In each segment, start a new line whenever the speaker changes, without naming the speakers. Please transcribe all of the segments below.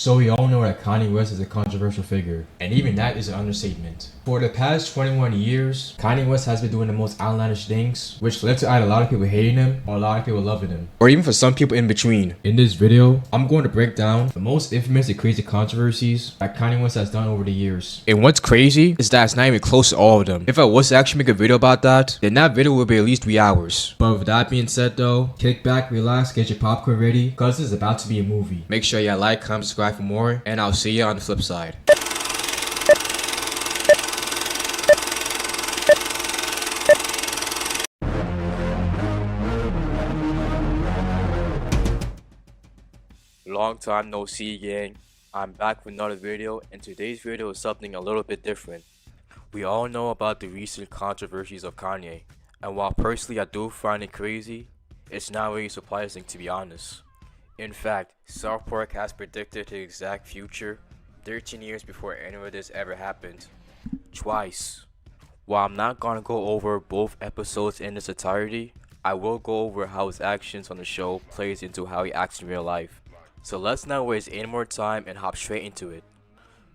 So we all know that Kanye West is a controversial figure, and even that is an understatement. For the past 21 years, Kanye West has been doing the most outlandish things, which led to either a lot of people hating him or a lot of people loving him, or even for some people in between. In this video, I'm going to break down the most infamous and crazy controversies that Kanye West has done over the years. And what's crazy is that it's not even close to all of them. If I was to actually make a video about that, then that video would be at least 3 hours. But with that being said though, kick back, relax, get your popcorn ready, cause this is about to be a movie. Make sure you like, comment, subscribe for more, and I'll see you on the flip side. Long time no see, gang. I'm back with another video, and today's video is something a little bit different. We all know about the recent controversies of Kanye, and while personally I do find it crazy, it's not really surprising, to be honest. In fact, South Park has predicted the exact future 13 years before any of this ever happened. Twice. While I'm not gonna go over both episodes in its entirety, I will go over how his actions on the show plays into how he acts in real life. So let's not waste any more time and hop straight into it.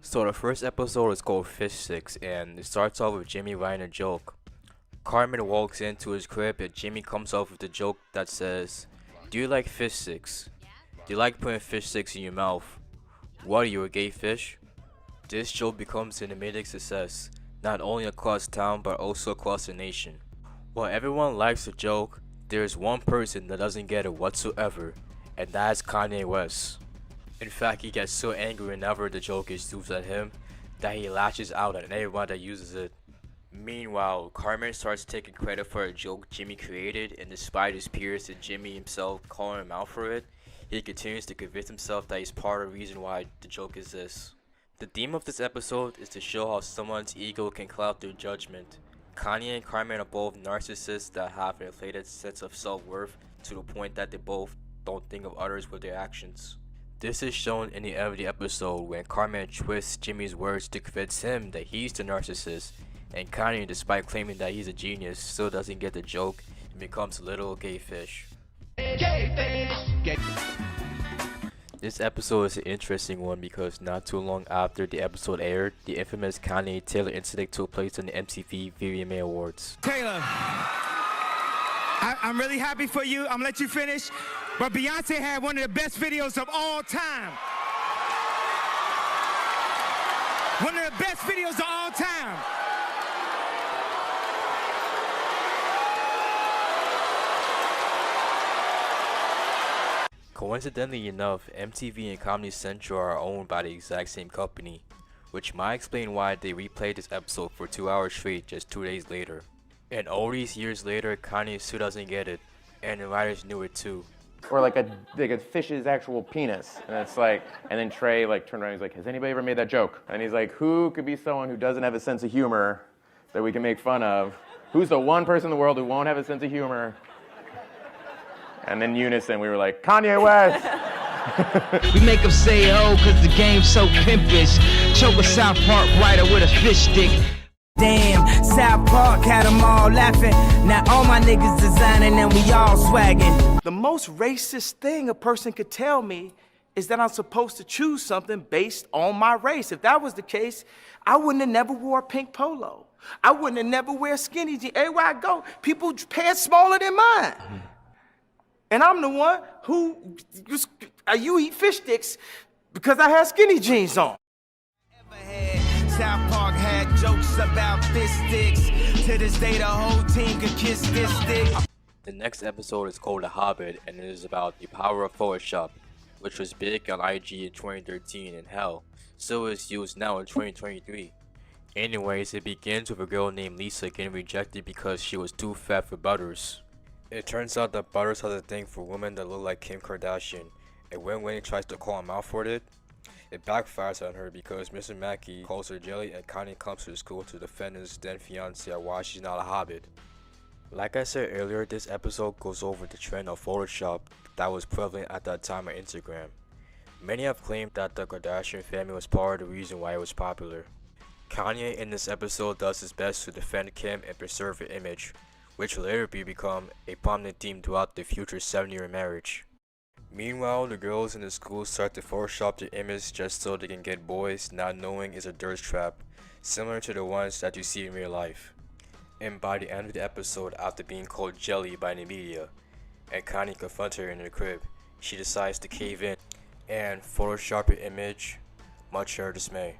So the first episode is called Fish Sticks, and it starts off with Jimmy writing a joke. Carmen walks into his crib and Jimmy comes up with a joke that says, "Do you like fish sticks? Do you like putting fish sticks in your mouth? What are you, a gay fish?" This joke becomes an immediate success, not only across town but also across the nation. While everyone likes the joke, there is one person that doesn't get it whatsoever, and that's Kanye West. In fact, he gets so angry whenever the joke is used at him that he lashes out at anyone that uses it. Meanwhile, Carmen starts taking credit for a joke Jimmy created, and despite his peers and Jimmy himself calling him out for it, he continues to convince himself that he's part of the reason why the joke exists. The theme of this episode is to show how someone's ego can cloud their judgment. Kanye and Carmen are both narcissists that have an inflated sense of self-worth to the point that they both don't think of others with their actions. This is shown in the end of the episode when Carmen twists Jimmy's words to convince him that he's the narcissist, and Kanye, despite claiming that he's a genius, still doesn't get the joke and becomes a little gay fish. This episode is an interesting one because not too long after the episode aired, the infamous Kanye Taylor incident took place on the MTV VMA Awards.
Taylor, I'm really happy for you. I'm gonna let you finish. But Beyonce had one of the best videos of all time. One of the best videos of all time.
Coincidentally enough, MTV and Comedy Central are owned by the exact same company, which might explain why they replayed this episode for 2 hours straight just 2 days later. And all these years later, Kanye still doesn't get it, and the writers knew it too.
Or like a fish's actual penis, and it's like, and then Trey like turned around, he's like, "Has anybody ever made that joke?" And he's like, "Who could be someone who doesn't have a sense of humor that we can make fun of? Who's the one person in the world who won't have a sense of humor?" And in unison, we were like, "Kanye West."
We make them say oh, cause the game's so pimpish. Choke a South Park writer with a fish stick.
Damn, South Park had them all laughing. Now all my niggas designing and we all swagging.
The most racist thing a person could tell me is that I'm supposed to choose something based on my race. If that was the case, I wouldn't have never wore a pink polo. I wouldn't have never wear skinny jeans. Everywhere I go, people pants smaller than mine. And I'm the one who, you eat fish sticks because I have skinny jeans on.
South Park had jokes about fish sticks. To this day, the whole team could kiss this stick.
The next episode is called The Hobbit, and it is about the power of Photoshop, which was big on IG in 2013 and hell, still is used now in 2023. Anyways, it begins with a girl named Lisa getting rejected because she was too fat for Butters. It turns out that Butters has a thing for women that look like Kim Kardashian, and when Winnie tries to call him out for it backfires on her because Mr. Mackey calls her jelly and Kanye comes to the school to defend his then fiancée on why she's not a hobbit. Like I said earlier, this episode goes over the trend of Photoshop that was prevalent at that time on Instagram. Many have claimed that the Kardashian family was part of the reason why it was popular. Kanye in this episode does his best to defend Kim and preserve her image, which will later become a prominent theme throughout the future 7-year marriage. Meanwhile, the girls in the school start to Photoshop their image just so they can get boys, not knowing it's a thirst trap, similar to the ones that you see in real life. And by the end of the episode, after being called jelly by the media, and Kanye confronts her in her crib, she decides to cave in and Photoshop her image, much to her dismay.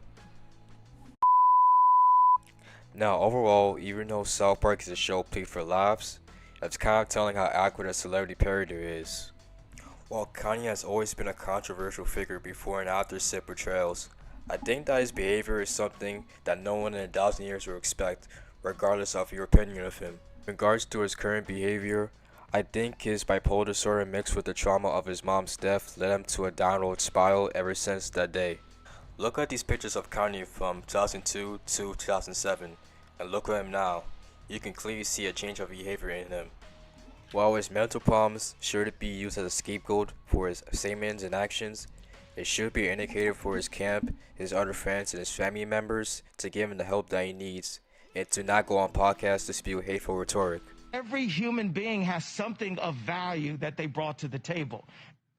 Now, overall, even though South Park is a show played for laughs, it's kind of telling how accurate a celebrity parody there is. While Kanye has always been a controversial figure before and after said portrayals, I think that his behavior is something that no one in 1,000 years will expect, regardless of your opinion of him. In regards to his current behavior, I think his bipolar disorder mixed with the trauma of his mom's death led him to a downward spiral ever since that day. Look at these pictures of Kanye from 2002 to 2007, and look at him now. You can clearly see a change of behavior in him. While his mental problems should be used as a scapegoat for his statements and actions, it should be an indicator for his camp, his other friends, and his family members to give him the help that he needs, and to not go on podcasts to spew hateful rhetoric.
Every human being has something of value that they brought to the table,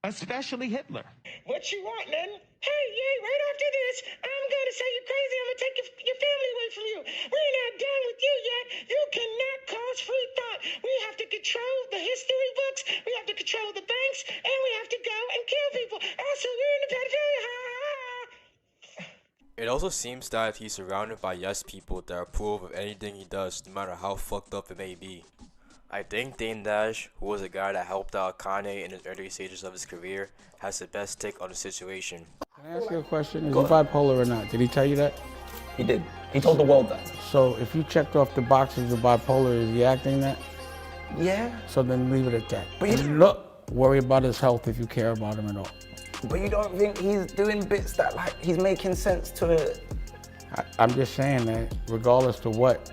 especially Hitler.
What you want, then? Hey, yay, right after this, I'm going to say you're crazy. I'm going to take your family away from you. We're not done with you yet. You cannot cause free thought. We have to control the history books. We have to control the banks. And we have to go and kill people. Also, we're in the pedophilia.
It also seems that he's surrounded by yes people that approve of anything he does, no matter how fucked up it may be. I think Dame Dash, who was a guy that helped out Kanye in his early stages of his career, has the best take on the situation.
Can I ask you a question? Is he bipolar or not? Did he tell you that?
He did. He told the world that.
So if you checked off the boxes of bipolar, is he acting that?
Yeah.
So then leave it at that.
But you
look, worry about his health if you care about him at all.
But you don't think he's doing bits that, like, he's making sense to it?
I'm just saying that regardless to what,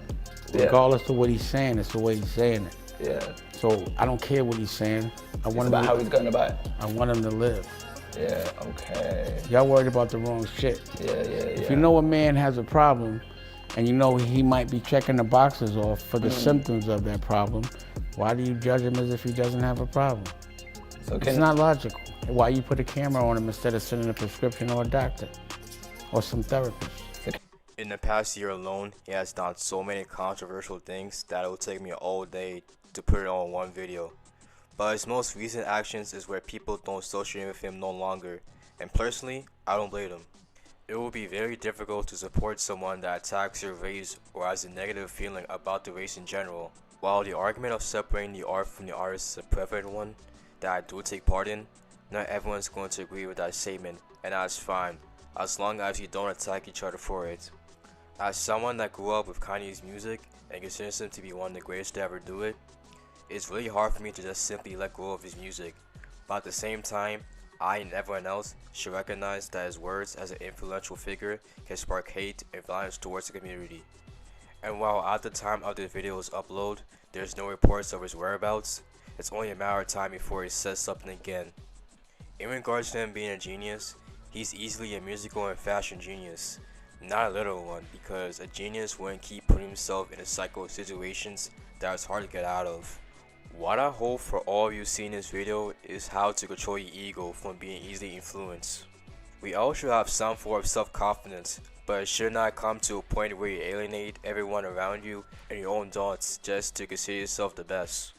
regardless to what he's saying, it's the way he's saying it.
Yeah.
So I don't care what he's saying. I want him
about how he's going about it.
I want him to live.
Yeah, okay.
Y'all worried about the wrong shit.
Yeah.
If you know a man has a problem, and you know he might be checking the boxes off for the symptoms of that problem, why do you judge him as if he doesn't have a problem? So it's not logical. Why you put a camera on him instead of sending a prescription or a doctor or some therapist?
In the past year alone, he has done so many controversial things that it will take me all day to put it on one video. But his most recent actions is where people don't associate with him no longer, and personally, I don't blame him. It will be very difficult to support someone that attacks your race or has a negative feeling about the race in general. While the argument of separating the art from the artist is a prevalent one that I do take part in, not everyone's going to agree with that statement, and that's fine, as long as you don't attack each other for it. As someone that grew up with Kanye's music and considers him to be one of the greatest to ever do it, it's really hard for me to just simply let go of his music, but at the same time, I and everyone else should recognize that his words as an influential figure can spark hate and violence towards the community. And while at the time of this video's upload, there's no reports of his whereabouts, it's only a matter of time before he says something again. In regards to him being a genius, he's easily a musical and fashion genius, not a literal one, because a genius wouldn't keep putting himself in a cycle of situations that it's hard to get out of. What I hope for all of you seeing this video is how to control your ego from being easily influenced. We all should have some form of self-confidence, but it should not come to a point where you alienate everyone around you and your own thoughts just to consider yourself the best.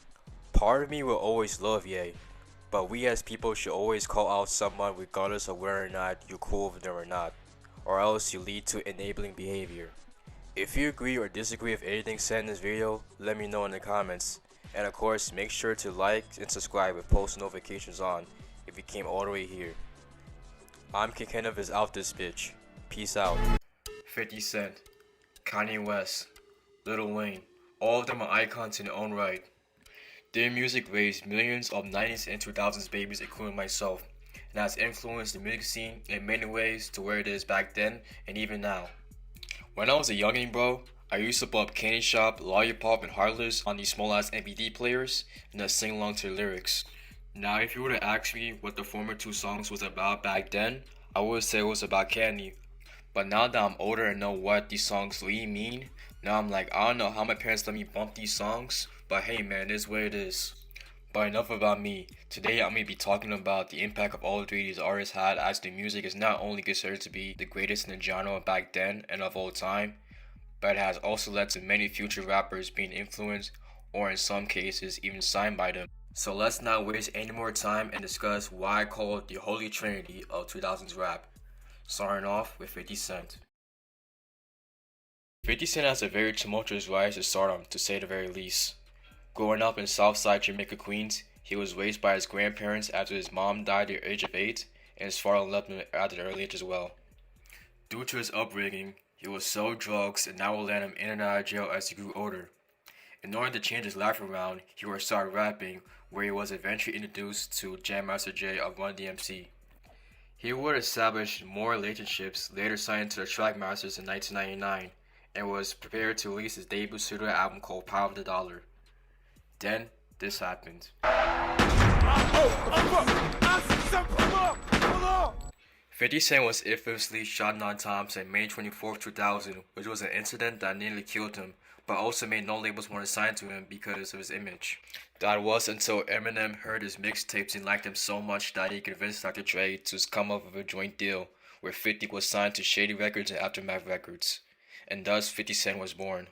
Part of me will always love Ye, but we as people should always call out someone regardless of whether or not you're cool with them or not, or else you lead to enabling behavior. If you agree or disagree with anything said in this video, let me know in the comments. And of course, make sure to like and subscribe with post notifications on if you came all the way here. imKingKenneth is out this bitch. Peace out. 50 Cent, Kanye West, Lil Wayne, all of them are icons in their own right. Their music raised millions of 90s and 2000s babies, including myself, and has influenced the music scene in many ways to where it is back then and even now. When I was a youngin' bro, I used to bump Candy Shop, Lollipop, and Heartless on these small ass MPD players and then sing along to the lyrics. Now if you were to ask me what the former two songs was about back then, I would say it was about candy. But now that I'm older and know what these songs really mean, now I'm like, I don't know how my parents let me bump these songs, but hey man, it is what it is. But enough about me. Today I'm going to be talking about the impact of all three of these artists had, as their music is not only considered to be the greatest in the genre back then and of all time, but it has also led to many future rappers being influenced or in some cases even signed by them. So let's not waste any more time and discuss why I call it the holy trinity of 2000s rap. Starting off with 50 Cent. 50 Cent has a very tumultuous rise to stardom, to say the very least. Growing up in Southside Jamaica, Queens, he was raised by his grandparents after his mom died at the age of 8 and his father left him at an early age as well. Due to his upbringing, he would sell drugs and that would land him in and out of jail as he grew older. In order to change his life around, he would start rapping, where he was eventually introduced to Jam Master Jay of Run DMC. He would establish more relationships, later signed to the Trackmasters in 1999, and was prepared to release his debut studio album called Power of the Dollar. Then, this happened. 50 Cent was infamously shot 9 times on May 24, 2000, which was an incident that nearly killed him, but also made no labels want to sign to him because of his image. That was until Eminem heard his mixtapes and liked them so much that he convinced Dr. Dre to come up with a joint deal, where 50 was signed to Shady Records and Aftermath Records, and thus 50 Cent was born.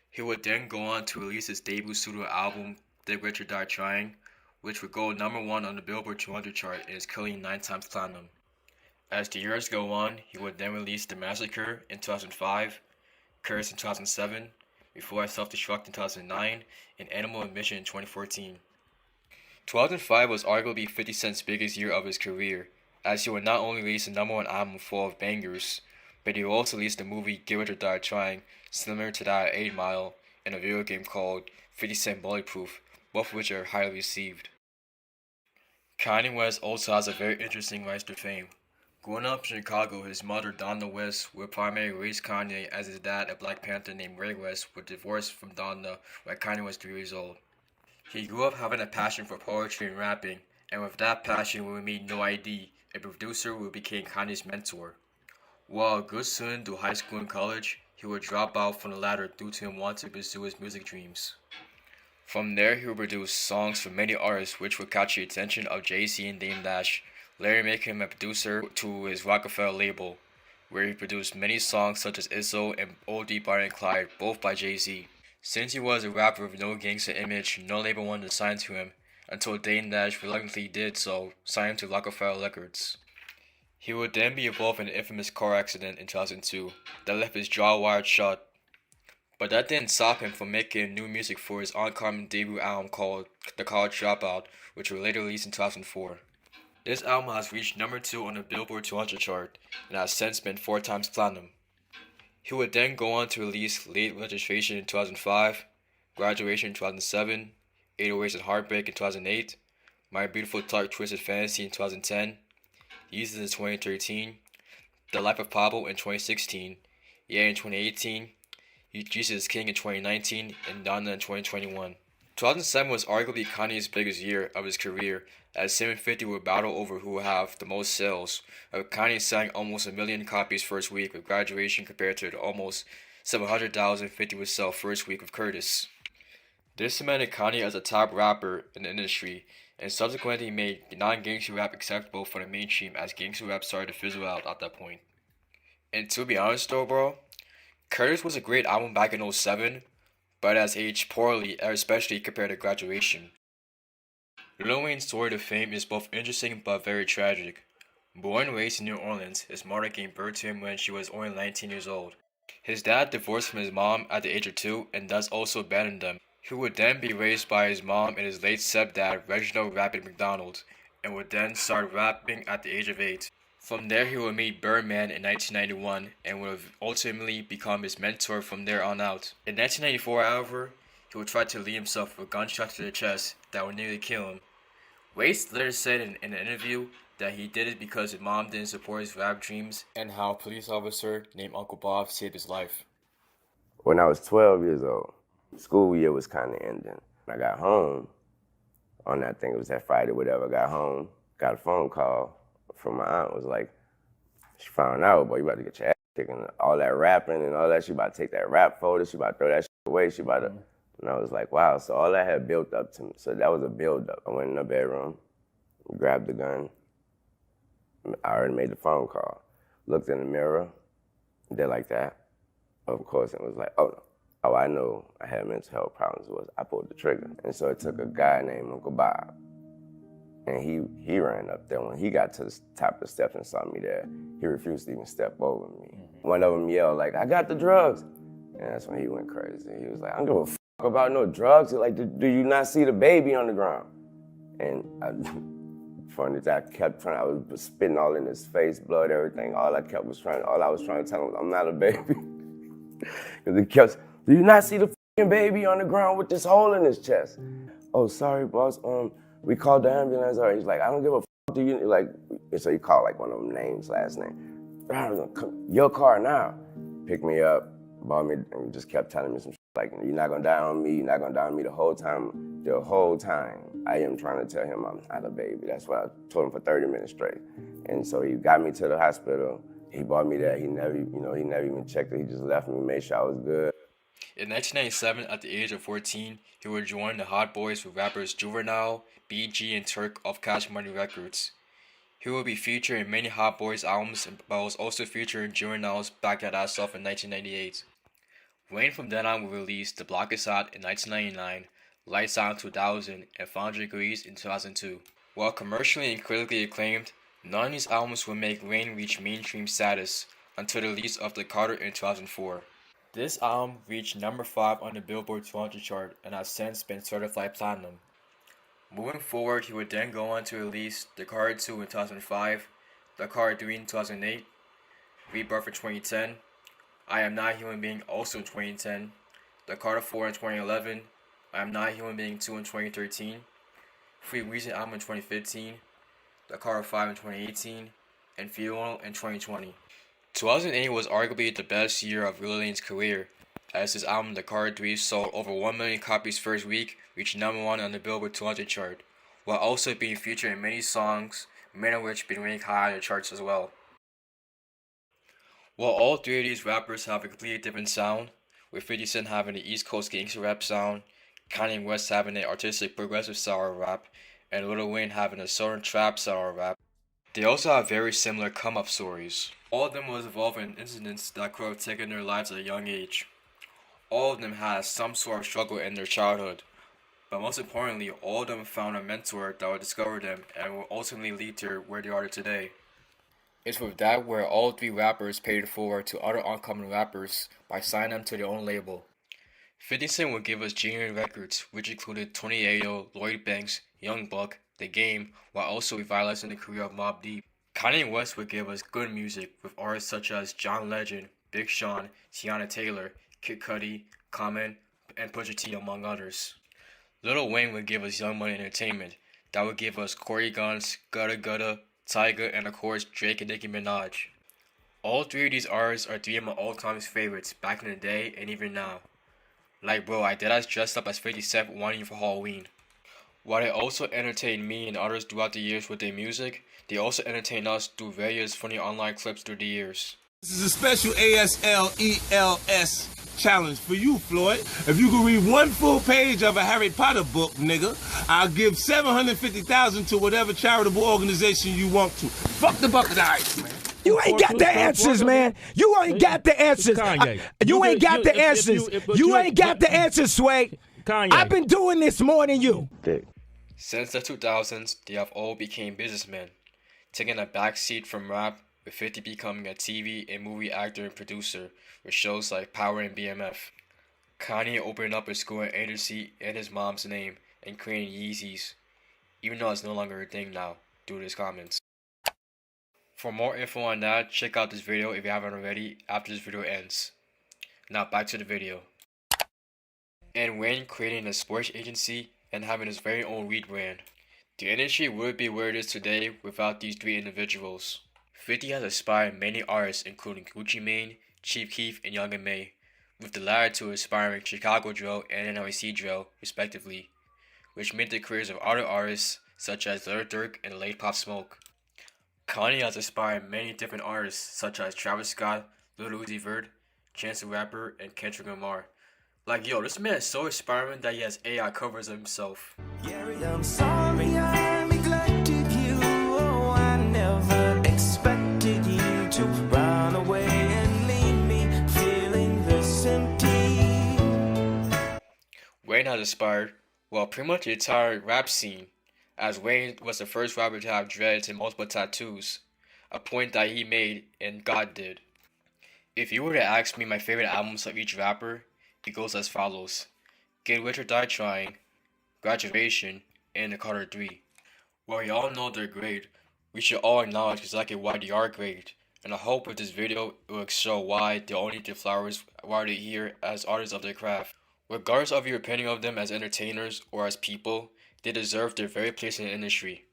He would then go on to release his debut studio album, Dig Rich or Die Trying, which would go #1 on the Billboard 200 chart and is currently 9 times platinum. As the years go on, he would then release The Massacre in 2005, Curse in 2007, Before I Self-Destruct in 2009, and Animal Admission in 2014. 2005 was arguably 50 Cent's biggest year of his career, as he would not only release a #1 album full of bangers, but he would also release the movie Give It or Die Trying, similar to that of 8 Mile, and a video game called 50 Cent Bulletproof, both of which are highly received. Kanye West also has a very interesting rise to fame. Growing up in Chicago, his mother, Donna West, would primarily raise Kanye, as his dad, a Black Panther named Ray West, would divorce from Donna when Kanye was 3 years old. He grew up having a passion for poetry and rapping, and with that passion would meet No ID, a producer who became Kanye's mentor. While a good student through high school and college, he would drop out from the latter due to him wanting to pursue his music dreams. From there, he would produce songs for many artists, which would catch the attention of Jay-Z and Dame Dash, later making him a producer to his Rockefeller label, where he produced many songs such as Izzo and Old Deep Bonnie and Clyde, both by Jay-Z. Since he was a rapper with no gangster image, no label wanted to sign to him, until Dame Dash reluctantly did so, signing to Rockefeller Records. He would then be involved in an infamous car accident in 2002 that left his jaw wired shut. But that didn't stop him from making new music for his oncoming debut album called The College Dropout, which was later released in 2004. This album has reached #2 on the Billboard 200 chart and has since been 4 times platinum. He would then go on to release Late Registration in 2005, Graduation in 2007, 808s and Heartbreak in 2008, My Beautiful Dark Twisted Fantasy in 2010, Yeezus in 2013, The Life of Pablo in 2016, Yeah in 2018, Jesus is King in 2019, and Donna in 2021. 2007 was arguably Kanye's biggest year of his career, as him and 50 would battle over who would have the most sales, with Kanye selling almost 1 million copies first week with Graduation compared to the almost 700,000 50 would sell first week with Curtis. This cemented Kanye as a top rapper in the industry, and subsequently made non-gangster rap acceptable for the mainstream, as gangster rap started to fizzle out at that point. And to be honest though, bro, Curtis was a great album back in 2007, but has aged poorly, especially compared to Graduation. Lil Wayne's story to fame is both interesting but very tragic. Born and raised in New Orleans, his mother gave birth to him when she was only 19 years old. His dad divorced from his mom at the age of 2 and thus also abandoned them. He would then be raised by his mom and his late stepdad, Reginald Rapid McDonald, and would then start rapping at the age of 8. From there, he would meet Birdman in 1991 and would ultimately become his mentor from there on out. In 1994, however, he would try to lead himself with a gunshot to the chest that would nearly kill him. Waste later said in an interview that he did it because his mom didn't support his rap dreams, and how a police officer named Uncle Bob saved his life.
When I was 12 years old, school year was kind of ending. I got home on that thing, it was that Friday, whatever. I got home, got a phone call from my aunt. Was like, she found out, boy, you about to get your ass kicked. All that rapping and all that, she about to take that rap folder, she about to throw that shit away, she about to And I was like, wow, so all that had built up to me. So that was a build up. I went in the bedroom, grabbed the gun. I already made the phone call. Looked in the mirror, did like that. Of course, it was like, oh no. Oh, I know I had mental health problems was I pulled the trigger. And so it took a guy named Uncle Bob. And he ran up there. When he got to the top of the steps and saw me there, he refused to even step over me. One of them yelled like, I got the drugs. And that's when he went crazy. He was like, I don't give a f about no drugs. He's like, do you not see the baby on the ground? And funny that I was spitting all in his face, blood, everything. All I was trying to tell him was, I'm not a baby. Because he kept, do you not see the f***ing baby on the ground with this hole in his chest? Oh, sorry, boss. We called the ambulance. Or he's like, I don't give a f***. Do you like? So he called like one of them names, last name. Your car now. Picked me up, bought me, and just kept telling me some shit like, you're not gonna die on me. You're not gonna die on me the whole time. The whole time, I am trying to tell him I'm not a baby. That's why I told him for 30 minutes straight. And so he got me to the hospital. He brought me there. He never even checked it. He just left me, made sure I was good.
In 1997, at the age of 14, he would join the Hot Boys with rappers Juvenile, BG, and Turk of Cash Money Records. He would be featured in many Hot Boys albums, but was also featured in Juvenile's Back That Ass Off in 1998. Wayne from then on would release The Block Is Hot in 1999, Lights Out in 2000, and 500 Degrees in 2002. While commercially and critically acclaimed, none of these albums would make Wayne reach mainstream status until the release of The Carter in 2004. This album reached number 5 on the Billboard 200 chart and has since been certified platinum. Moving forward, he would then go on to release The Carter 2 in 2005, The Carter 3 in 2008, Rebirth in 2010, I Am Not a Human Being also in 2010, The Carter 4 in 2011, I Am Not a Human Being 2 in 2013, Free Reason album in 2015, The Carter 5 in 2018, and Funeral in 2020. 2008 was arguably the best year of Lil Wayne's career, as his album The Carter 3 sold over 1 million copies first week, reached number 1 on the Billboard 200 chart, while also being featured in many songs, many of which been ranked high on the charts as well. While all three of these rappers have a completely different sound, with 50 Cent having the East Coast gangster rap sound, Kanye West having an artistic progressive style of rap, and Lil Wayne having a southern trap style of rap, they also have very similar come-up stories. All of them was involved in incidents that could have taken their lives at a young age. All of them had some sort of struggle in their childhood. But most importantly, all of them found a mentor that would discover them and will ultimately lead to where they are today. It's with that where all three rappers paid it forward to other oncoming rappers by signing them to their own label. 50 Cent would give us genuine records, which included Tony Ayo, Lloyd Banks, Young Buck, The Game, while also revitalizing the career of Mobb Deep. Kanye West would give us good music with artists such as John Legend, Big Sean, Tiana Taylor, Kid Cudi, Common, and Pusha T, among others. Lil Wayne would give us Young Money Entertainment, that would give us Corey Guns, Gutta Gutta, Tyga, and of course Drake and Nicki Minaj. All three of these artists are three of my all-time favorites back in the day and even now. Like bro, I deadass dressed up as 50 Cent one year for Halloween. While they also entertained me and others throughout the years with their music, they also entertained us through various funny online clips through the years.
This is a special ASLELS challenge for you, Floyd. If you can read one full page of a Harry Potter book, nigga, I'll give $750,000 to whatever charitable organization you want to. Fuck the bucket of ice, man.
You ain't got the answers, man. You ain't got the answers. You ain't got the answers. You ain't got the answers, Sway. I've been doing this more than you.
Since the 2000s, they have all become businessmen, taking a backseat from rap, with 50 becoming a TV and movie actor and producer with shows like Power and BMF. Kanye opening up a school and agency in his mom's name and creating Yeezys, even though it's no longer a thing now due to his comments. For more info on that, check out this video if you haven't already after this video ends. Now back to the video. And Wayne creating a sports agency and having his very own weed brand. The industry wouldn't be where it is today without these three individuals. 50 has inspired many artists including Gucci Mane, Chief Keef, and Young M.A, with the latter two inspiring Chicago drill and NYC drill, respectively, which made the careers of other artists such as Lil Durk and Late Pop Smoke. Kanye has inspired many different artists such as Travis Scott, Lil Uzi Vert, Chance the Rapper, and Kendrick Lamar, Like, yo, this man is so inspiring that he has AI covers of himself.
I'm sorry I neglected you. Oh, I never expected you to run away and leave me feeling this empty.
Wayne has inspired, well, pretty much the entire rap scene, as Wayne was the first rapper to have dreads and multiple tattoos, a point that he made and God did. If you were to ask me my favorite albums of each rapper, it goes as follows: Get Rich or Die Trying, Graduation, and The Carter 3. While we all know they're great, we should all acknowledge exactly why they are great, and I hope with this video it will show why they all need their flowers while they're here as artists of their craft. Regardless of your opinion of them as entertainers or as people, they deserve their very place in the industry.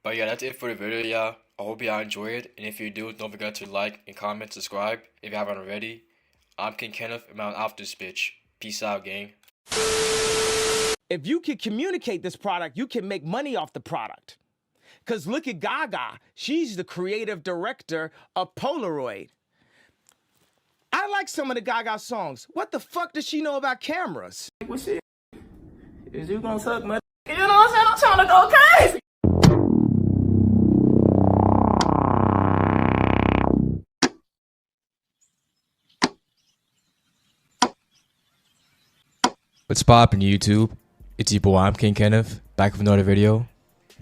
But yeah, that's it for the video, y'all. I hope y'all enjoy it, and if you do, don't forget to like and comment, subscribe if you haven't already. I'm imKingKenneth, and I'm out this bitch. Peace out, gang.
If you can communicate this product, you can make money off the product. Because look at Gaga. She's the creative director of Polaroid. I like some of the Gaga songs. What the fuck does she know about cameras?
What shit? Is you gonna suck my? You know what I'm saying? I'm trying to go crazy.
What's poppin' YouTube? It's your boy, imKingKenneth, back with another video.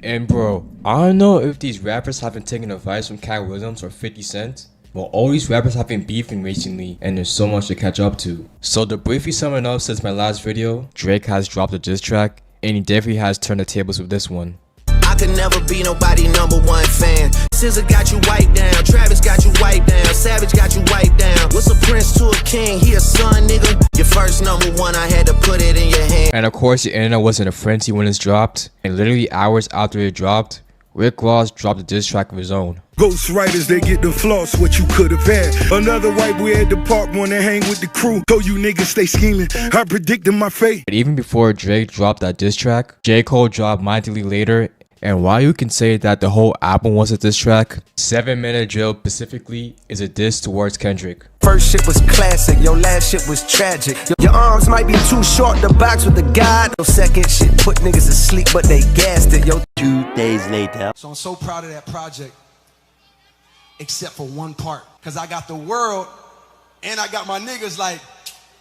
And bro, I don't know if these rappers have been taking advice from Cat Williams or 50 Cent. Well, all these rappers have been beefing recently, and there's so much to catch up to. So to briefly sum it up, since my last video, Drake has dropped a diss track, and he definitely has turned the tables with this one.
I could never be nobody #1 fan. SZA got you wiped down, Travis got you wiped down, Savage got you wiped down. What's a prince to a king? He a son, nigga. Your first #1, I had to put it in your hand.
And of course, the internet was in a frenzy when it's dropped, and literally hours after it dropped, Rick Ross dropped a diss track of his own.
Ghost writers, they get the floss what you could have had. Another white boy at the park wanna hang with the crew. Told you niggas stay scheming. I predicted my fate.
But even before Drake dropped that diss track, J. Cole dropped My Delete Later. And while you can say that the whole album was a diss track, 7 Minute Drill specifically is a diss towards Kendrick.
First shit was classic, your last shit was tragic. Your arms might be too short to box with the god. Your second shit put niggas to sleep, but they gassed it. Yo, 2 days later.
So I'm so proud of that project, except for one part. Cause I got the world, and I got my niggas like,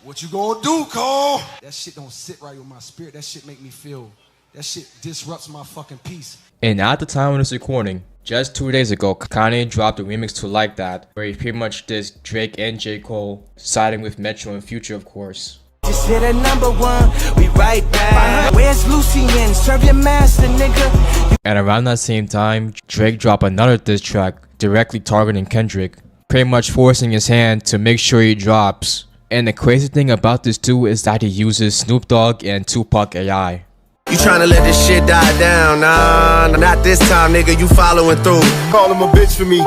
what you gonna do, Cole? That shit don't sit right with my spirit. That shit make me feel, that shit disrupts my fucking peace.
And at the time of this recording, just 2 days ago, Kanye dropped a remix to Like That, where he pretty much dissed Drake and J. Cole, siding with Metro and Future, of course.
Just hit a #1, we right back. Where's Lucy in? Serve your master, nigga.
And around that same time, Drake dropped another diss track directly targeting Kendrick, pretty much forcing his hand to make sure he drops. And the crazy thing about this too is that he uses Snoop Dogg and Tupac AI.
You tryna let this shit die down? Nah, not this time, nigga. You following through.
Call him a bitch for me.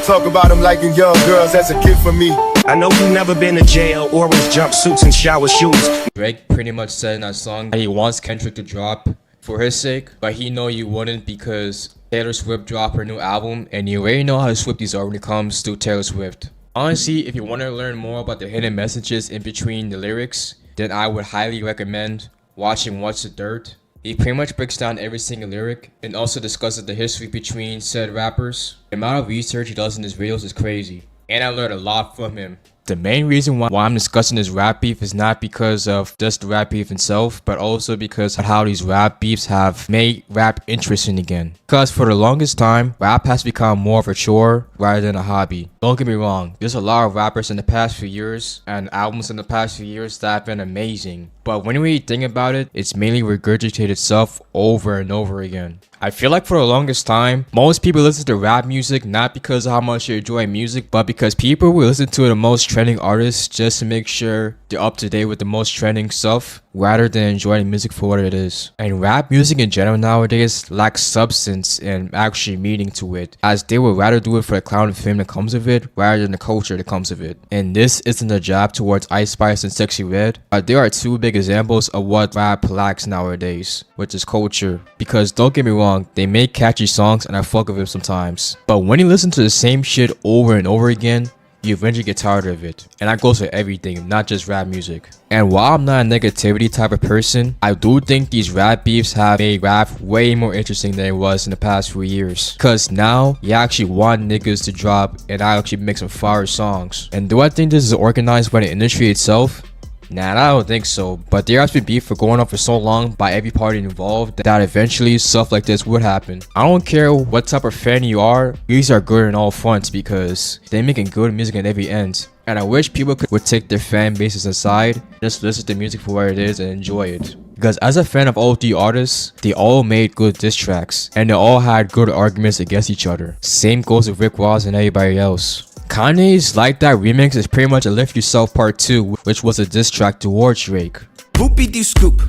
Talk about him liking young girls. That's a kid for me.
I know you never been to jail or with jumpsuits and shower shoes.
Drake pretty much said in that song that he wants Kendrick to drop for his sake, but he know you wouldn't because Taylor Swift dropped her new album, and you already know how Swifties are when it comes to Taylor Swift. Honestly, if you want to learn more about the hidden messages in between the lyrics, then I would highly recommend watching What's the Dirt. He pretty much breaks down every single lyric and also discusses the history between said rappers. The amount of research he does in his videos is crazy, and I learned a lot from him. The main reason why I'm discussing this rap beef is not because of just the rap beef itself, but also because of how these rap beefs have made rap interesting again. Because for the longest time, rap has become more of a chore rather than a hobby. Don't get me wrong, there's a lot of rappers in the past few years and albums in the past few years that have been amazing. But when you really think about it, it's mainly regurgitated itself over and over again. I feel like for the longest time, most people listen to rap music not because of how much they enjoy music, but because people will listen to the most trending artists just to make sure they're up to date with the most trending stuff, rather than enjoying music for what it is. And rap music in general nowadays lacks substance and actually meaning to it, as they would rather do it for the clout and fame that comes of it, rather than the culture that comes of it. And this isn't a jab towards Ice Spice and Sexy Red, but there are two big examples of what rap lacks nowadays, which is culture. Because don't get me wrong, they make catchy songs and I fuck with them sometimes, but when you listen to the same shit over and over again, you eventually get tired of it. And that goes for everything, not just rap music. And while I'm not a negativity type of person, I do think these rap beefs have made rap way more interesting than it was in the past few years. Cause now, you actually want niggas to drop and actually make some fire songs. And do I think this is organized by the industry itself? Nah, I don't think so, but there has been beef for going on for so long by every party involved that eventually stuff like this would happen. I don't care what type of fan you are, these are good in all fronts because they're making good music at every end. And I wish people would take their fan bases aside, just listen to music for what it is and enjoy it. Because as a fan of all three artists, they all made good diss tracks, and they all had good arguments against each other. Same goes with Rick Ross and everybody else. Kanye's Like That remix is pretty much a Lift Yourself Part 2, which was a diss track towards Drake.
Whoopie scoop.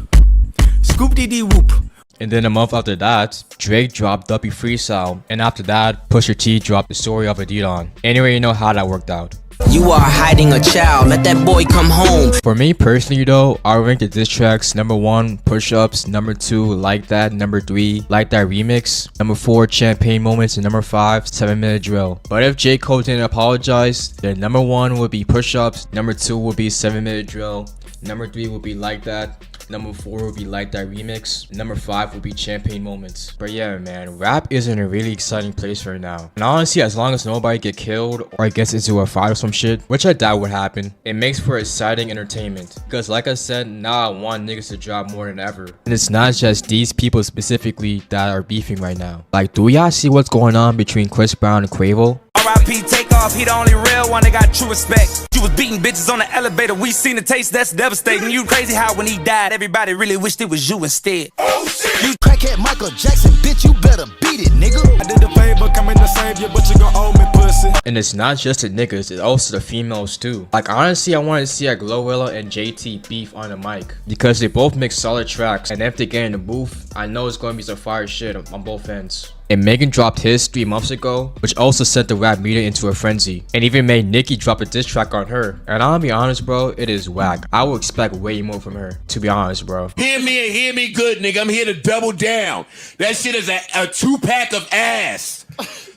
Scoop dee dee whoop.
And then a month after that, Drake dropped Duppy Freestyle, and after that, Pusha T dropped The Story of Adidon. Anyway, you know how that worked out.
You are hiding a child, let that boy come home.
For me personally though, I rank the diss tracks number 1, Push Ups, number 2, Like That, number 3, Like That Remix, number 4, Champagne Moments, and number 5, 7-Minute Drill. But if J. Cole didn't apologize, then number 1 would be Push Ups, number 2 would be 7-Minute Drill, number 3 would be Like That, number 4 would be Like That Remix, number 5 would be Champagne Moments. But yeah man, rap is in a really exciting place right now. And honestly, as long as nobody get killed or gets into a fight or some shit, which I doubt would happen, it makes for exciting entertainment. Because like I said, now I want niggas to drop more than ever. And it's not just these people specifically that are beefing right now. Like, do y'all see what's going on between Chris Brown and Quavo?
R.I.P. Takeoff, he the only real one that got true respect. You was beating bitches on the elevator, we seen the taste, that's devastating. You crazy how when he died, everybody really wished it was you instead.
Oh shit! You crackhead Michael Jackson, bitch, you better beat it, nigga.
I did the favor, coming to save you, but you gon' owe me pussy.
And it's not just the niggas, it's also the females too. Like honestly, I want to see a Glorilla and JT beef on the mic. Because they both make solid tracks, and if they get in the booth, I know it's going to be some fire shit on both ends. And Megan dropped his 3 months ago, which also sent the rap media into a frenzy. And even made Nicki drop a diss track on her. And I'll be honest bro, it is whack. I would expect way more from her, to be honest bro.
Hear me and hear me good, nigga. I'm here to double down. That shit is a 2-pack of ass.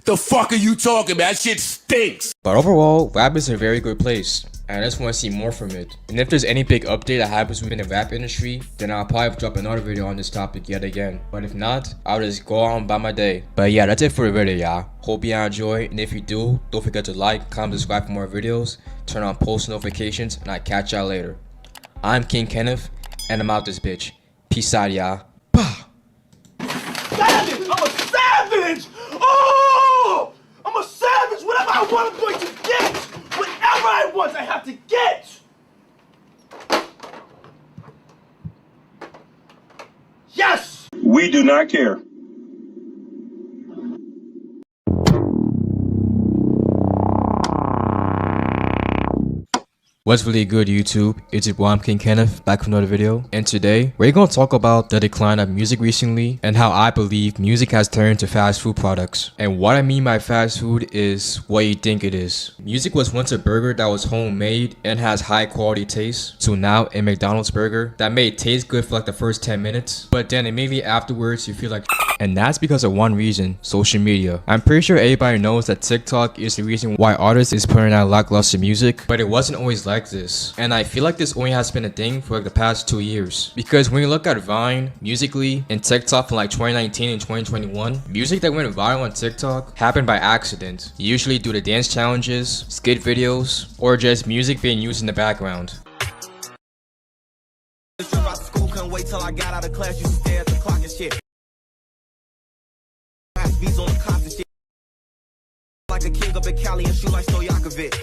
The fuck are you talking about? That shit stinks.
But overall, rap is in a very good place. And I just want to see more from it. And if there's any big update that happens within the rap industry, then I'll probably drop another video on this topic yet again. But if not, I'll just go on by my day. But yeah, that's it for the video, y'all. Hope you enjoy, and if you do, don't forget to like, comment, subscribe for more videos, turn on post notifications, and I'll catch y'all later. I'm King Kenneth, and I'm out this bitch. Peace out, y'all.
Savage! I'm a savage! Oh! I'm a savage! Whatever I want, I'm going to get! Whatever I want, I have to get! Yes!
We do not care.
What's really good YouTube? It's your boy imKingKenneth back with another video, and today we're gonna talk about the decline of music recently and how I believe music has turned to fast food products. And what I mean by fast food is what you think it is. Music was once a burger that was homemade and has high quality taste, to now a McDonald's burger that may taste good for like the first 10 minutes, but then immediately afterwards you feel like and that's because of one reason: social media. I'm pretty sure everybody knows that TikTok is the reason why artists is putting out lackluster music, but it wasn't always like this. And I feel like this only has been a thing for like the past 2 years. Because when you look at Vine, Musically, and TikTok from like 2019 and 2021, music that went viral on TikTok happened by accident. Usually due to dance challenges, skit videos, or just music being used in the background.
Couldn't wait till I got out of class, you stare at the clock and shit. On the cops and shit. Like a king up in Cali and shoot like Stojakovic.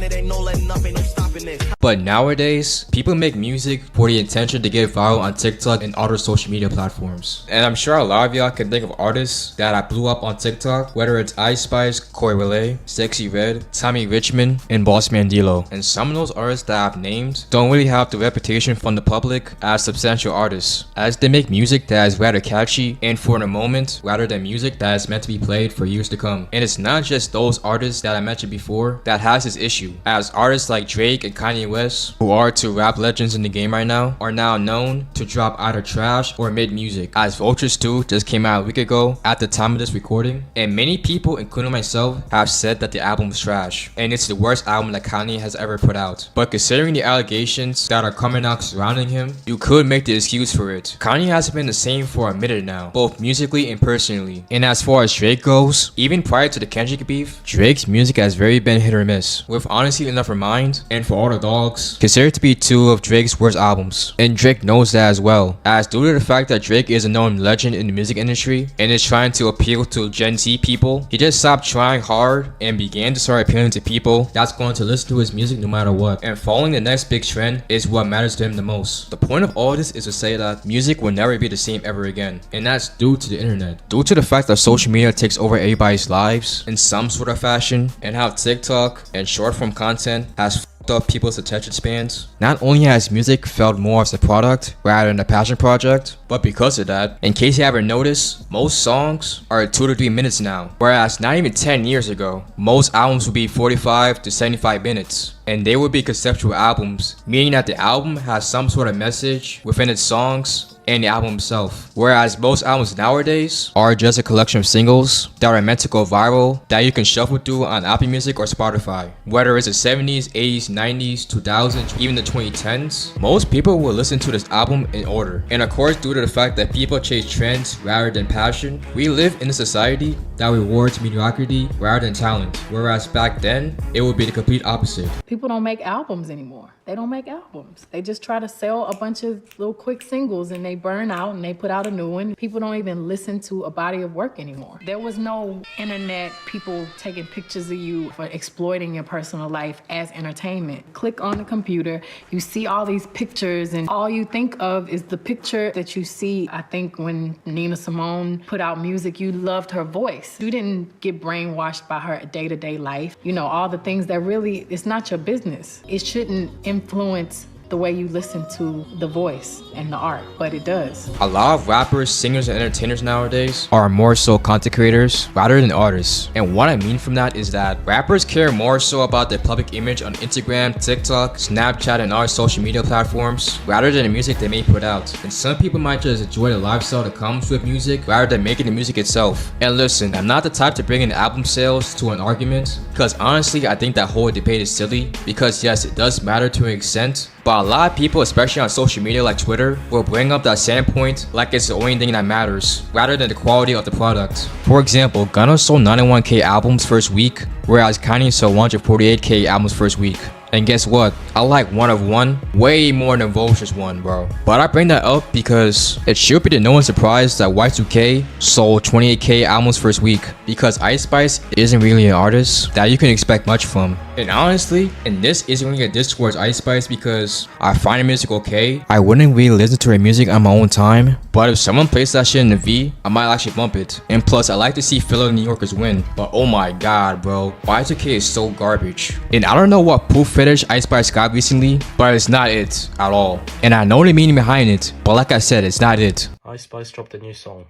It ain't no letting up, ain't no stopping it.
But nowadays, people make music for the intention to get viral on TikTok and other social media platforms. And I'm sure a lot of y'all can think of artists that blew up on TikTok, whether it's Ice Spice, Coi Leray, Sexy Red, Tommy Richmond, and Boss Mandilo. And some of those artists that I've named don't really have the reputation from the public as substantial artists, as they make music that is rather catchy and for the moment, rather than music that is meant to be played for years to come. And it's not just those artists that I mentioned before that has this issue. crazy, as artists like Drake and Kanye West, who are two rap legends in the game right now, are now known to drop either trash or mid-music, as Vultures 2 just came out a week ago at the time of this recording, and many people, including myself, have said that the album was trash, and it's the worst album that Kanye has ever put out. But considering the allegations that are coming out surrounding him, you could make the excuse for it. Kanye hasn't been the same for a minute now, both musically and personally. And as far as Drake goes, even prior to the Kendrick beef, Drake's music has very been hit or miss, with Honestly Nevermind and For All the Dogs considered to be two of Drake's worst albums. And Drake knows that as well, as due to the fact that Drake is a known legend in the music industry and is trying to appeal to Gen Z people, he just stopped trying hard and began to start appealing to people that's going to listen to his music no matter what. And following the next big trend is what matters to him the most. The point of all this is to say that music will never be the same ever again, and that's due to the internet. Due to the fact that social media takes over everybody's lives in some sort of fashion, and how TikTok and short form content has up people's attention spans. Not only has music felt more as a product rather than a passion project, but because of that, in case you haven't noticed, most songs are 2 to 3 minutes now, whereas not even 10 years ago, most albums would be 45 to 75 minutes, and they would be conceptual albums, meaning that the album has some sort of message within its songs and the album itself. Whereas most albums nowadays are just a collection of singles that are meant to go viral that you can shuffle through on Apple Music or Spotify. Whether it's the 70s, 80s, 90s, 2000s, even the 2010s, most people will listen to this album in order. And of course, due to the fact that people chase trends rather than passion, we live in a society that rewards mediocrity rather than talent. Whereas back then, it would be the complete opposite.
People don't make albums anymore. They don't make albums. They just try to sell a bunch of little quick singles and they burn out and they put out a new one. People don't even listen to a body of work anymore. There was no internet, people taking pictures of you for exploiting your personal life as entertainment. Click on the computer, you see all these pictures and all you think of is the picture that you see. I think when Nina Simone put out music, you loved her voice. You didn't get brainwashed by her day-to-day life. You know, all the things that really, it's not your business. It shouldn't influence the way you listen to the voice and the art, but it does.
A lot of rappers, singers, and entertainers nowadays are more so content creators rather than artists. And what I mean from that is that rappers care more so about their public image on Instagram, TikTok, Snapchat, and other social media platforms rather than the music they may put out. And some people might just enjoy the lifestyle that comes with music rather than making the music itself. And listen, I'm not the type to bring in album sales to an argument, because honestly, I think that whole debate is silly, because yes, it does matter to an extent, but a lot of people, especially on social media like Twitter, will bring up that standpoint like it's the only thing that matters, rather than the quality of the product. For example, Gunna sold 91K albums first week, whereas Kanye sold 148K albums first week. And guess what? I like One of One way more than Vultures 1, bro. But I bring that up because it should be to no one's surprise that Y2K sold 28K albums first week, because Ice Spice isn't really an artist that you can expect much from. And honestly, and this isn't really a diss towards Ice Spice because I find her music okay, I wouldn't really listen to her music on my own time, but if someone plays that shit in the V, I might actually bump it. And plus, I like to see fellow New Yorkers win, but oh my god, bro, Y2K is so garbage. And I don't know what poof fetish Ice Spice got recently, but it's not it at all. And I know the meaning behind it, but like I said, it's not it.
Ice Spice dropped a new song.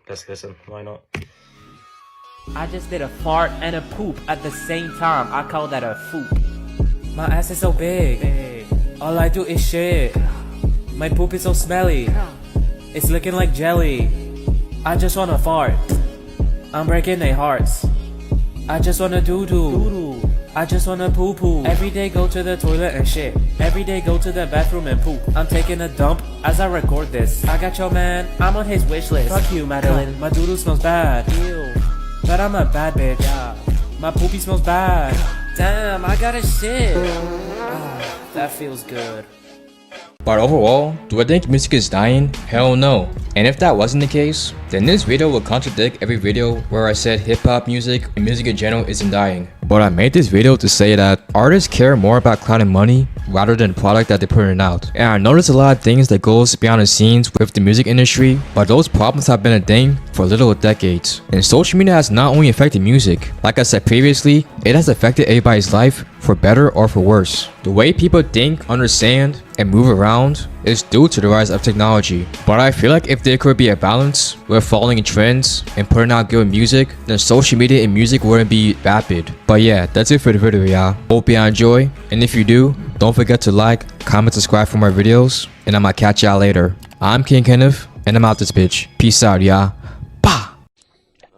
Let's listen, why not?
I just did a fart and a poop at the same time. I call that a foop. My ass is so big. All I do is shit. My poop is so smelly. It's looking like jelly. I just wanna fart. I'm breaking their hearts. I just wanna doo-doo. I just wanna poo-poo. Every day go to the toilet and shit. Every day go to the bathroom and poop. I'm taking a dump as I record this. I got your man, I'm on his wish list. Fuck you, Madeline. My doo-doo smells bad. Ew. But I'm a bad bitch. Yeah. My poopy smells bad. Damn, I got a shit. That feels good.
But overall, do I think music is dying? Hell no. And if that wasn't the case, then this video will contradict every video where I said hip-hop music and music in general isn't dying. But I made this video to say that artists care more about clout and money rather than the product that they're putting out. And I noticed a lot of things that goes behind the scenes with the music industry, but those problems have been a thing for little decades. And social media has not only affected music, like I said previously, it has affected everybody's life for better or for worse. The way people think, understand, and move around is due to the rise of technology. But I feel like if there could be a balance with following trends and putting out good music, then social media and music wouldn't be vapid. But yeah, that's it for the video, y'all. Hope you enjoy, and if you do, don't forget to like, comment, subscribe for more videos, and I'ma catch y'all later. I'm King Kenneth, and I'm out this bitch. Peace out, y'all.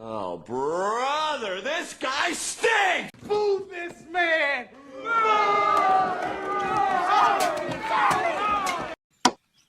Oh, brother, this guy stinks! Move this man!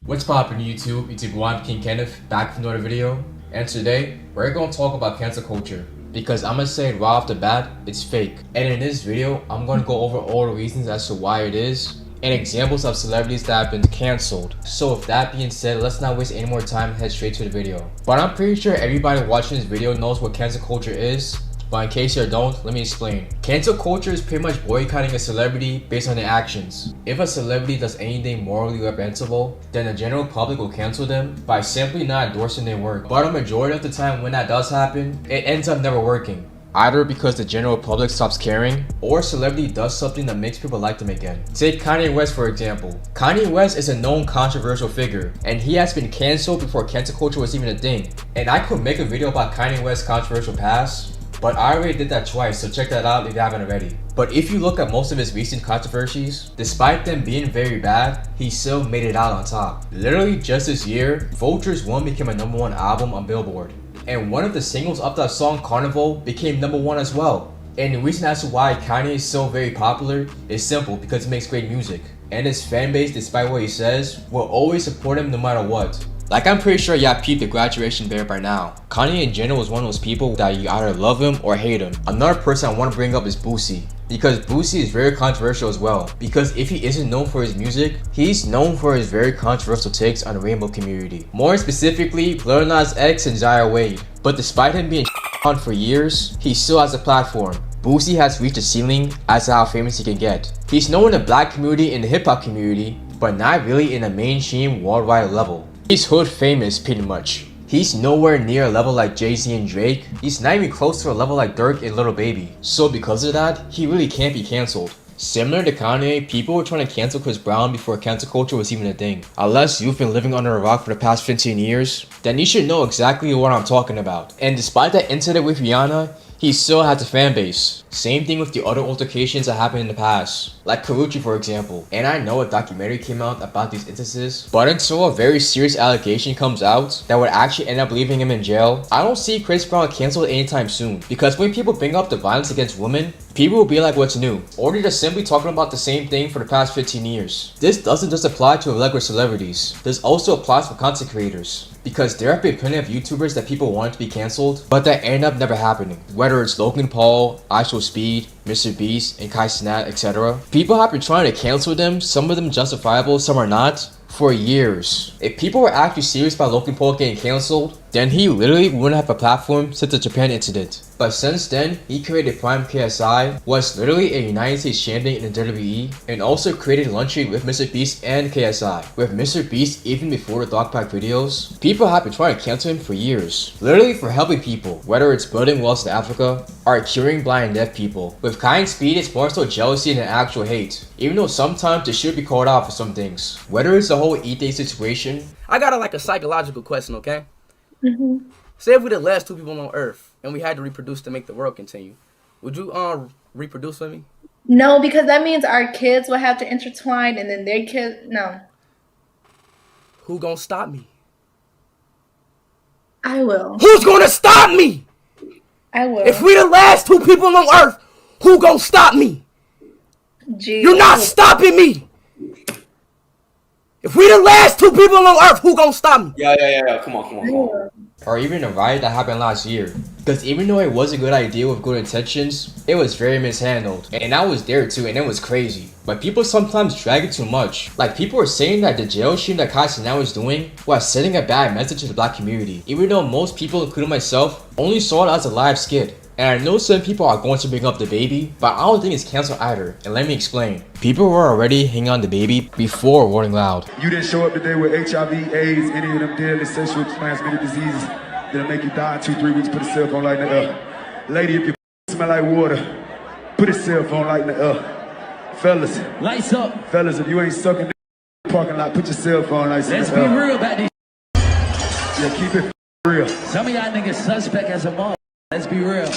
What's poppin' YouTube? It's your boy imKingKenneth, back with another video. And today, we're gonna talk about cancel culture. Because I'm gonna say right off the bat, it's fake. And in this video, I'm gonna go over all the reasons as to why it is, and examples of celebrities that have been cancelled. So with that being said, let's not waste any more time and head straight to the video. But I'm pretty sure everybody watching this video knows what cancel culture is. But in case you don't, let me explain. Cancel culture is pretty much boycotting a celebrity based on their actions. If a celebrity does anything morally reprehensible, then the general public will cancel them by simply not endorsing their work. But a majority of the time when that does happen, it ends up never working. Either because the general public stops caring, or a celebrity does something that makes people like them again. Take Kanye West for example. Kanye West is a known controversial figure, and he has been cancelled before cancel culture was even a thing. And I could make a video about Kanye West's controversial past, but I already did that twice, so check that out if you haven't already. But if you look at most of his recent controversies, despite them being very bad, he still made it out on top. Literally just this year, Vulture's One became a #1 album on Billboard. And one of the singles of that song, Carnival, became #1 as well. And the reason as to why Kanye is so very popular is simple, because he makes great music. And his fan base, despite what he says, will always support him no matter what. Like, I'm pretty sure y'all peeped the graduation bear by now. Kanye in general is one of those people that you either love him or hate him. Another person I want to bring up is Boosie. Because Boosie is very controversial as well. Because if he isn't known for his music, he's known for his very controversial takes on the rainbow community. More specifically, Lil Nas X and Zaire Wade. But despite him being on for years, he still has a platform. Boosie has reached a ceiling as to how famous he can get. He's known in the black community and the hip hop community, but not really in a mainstream worldwide level. He's hood famous pretty much. He's nowhere near a level like Jay-Z and Drake. He's not even close to a level like Durk and Lil Baby. So because of that, he really can't be cancelled. Similar to Kanye, people were trying to cancel Chris Brown before cancel culture was even a thing. Unless you've been living under a rock for the past 15 years, then you should know exactly what I'm talking about. And despite that incident with Rihanna, he still has a fan base. Same thing with the other altercations that happened in the past, like Karuchi for example. And I know a documentary came out about these instances, but until a very serious allegation comes out that would actually end up leaving him in jail, I don't see Chris Brown canceled anytime soon. Because when people bring up the violence against women, people will be like, what's new? Or they're just simply talking about the same thing for the past 15 years. This doesn't just apply to regular celebrities. This also applies for content creators. Because there have been plenty of YouTubers that people wanted to be cancelled, but that end up never happening. Whether it's Logan Paul, IShowSpeed, Mr. Beast, and Kai Cenat, etc. People have been trying to cancel them, some of them justifiable, some are not, for years. If people were actually serious about Logan Paul getting cancelled, then he literally wouldn't have a platform since the Japan incident. But since then, he created Prime KSI, was literally a United States champion in the WWE, and also created Linktree with Mr. Beast and KSI. With Mr. Beast even before the Dogpack videos, people have been trying to cancel him for years. Literally for helping people, whether it's building wells to Africa, or curing blind and deaf people. With Kai and Speed, it's more so jealousy than actual hate. Even though sometimes they should be called out for some things. Whether it's the whole E-Day situation.
I got a psychological question, okay? Say if we're the last two people on Earth and we had to reproduce to make the world continue, would you reproduce with me?
No, because that means our kids will have to intertwine and then their kids. No.
Who gonna stop me?
I will.
Who's gonna stop me?
I will.
If we the last two people on Earth, who gonna stop me? You're not stopping me. If we the last two people on Earth, who gonna stop me?
Yeah. Come on.
Or even a riot that happened last year. Because even though it was a good idea with good intentions, it was very mishandled. And I was there too, and it was crazy. But people sometimes drag it too much. Like, people were saying that the jail stream that Kai Cenat was doing was sending a bad message to the black community. Even though most people, including myself, only saw it as a live skit. And I know some people are going to bring up the baby, but I don't think it's canceled either. And let me explain. People were already hanging on the baby before Rolling Loud.
You didn't show up today with HIV, AIDS, any of them deadly sexually transmitted diseases that'll make you die in 2-3 weeks. Put a cell phone light in the air. Lady, if your smell like water, put a cell phone light in the air. Fellas.
Lights up.
Fellas, if you ain't sucking the parking lot, put your cell phone lights in.
Let's be real about this.
Yeah, keep it real.
Some of y'all niggas suspect as a mom. Let's be real.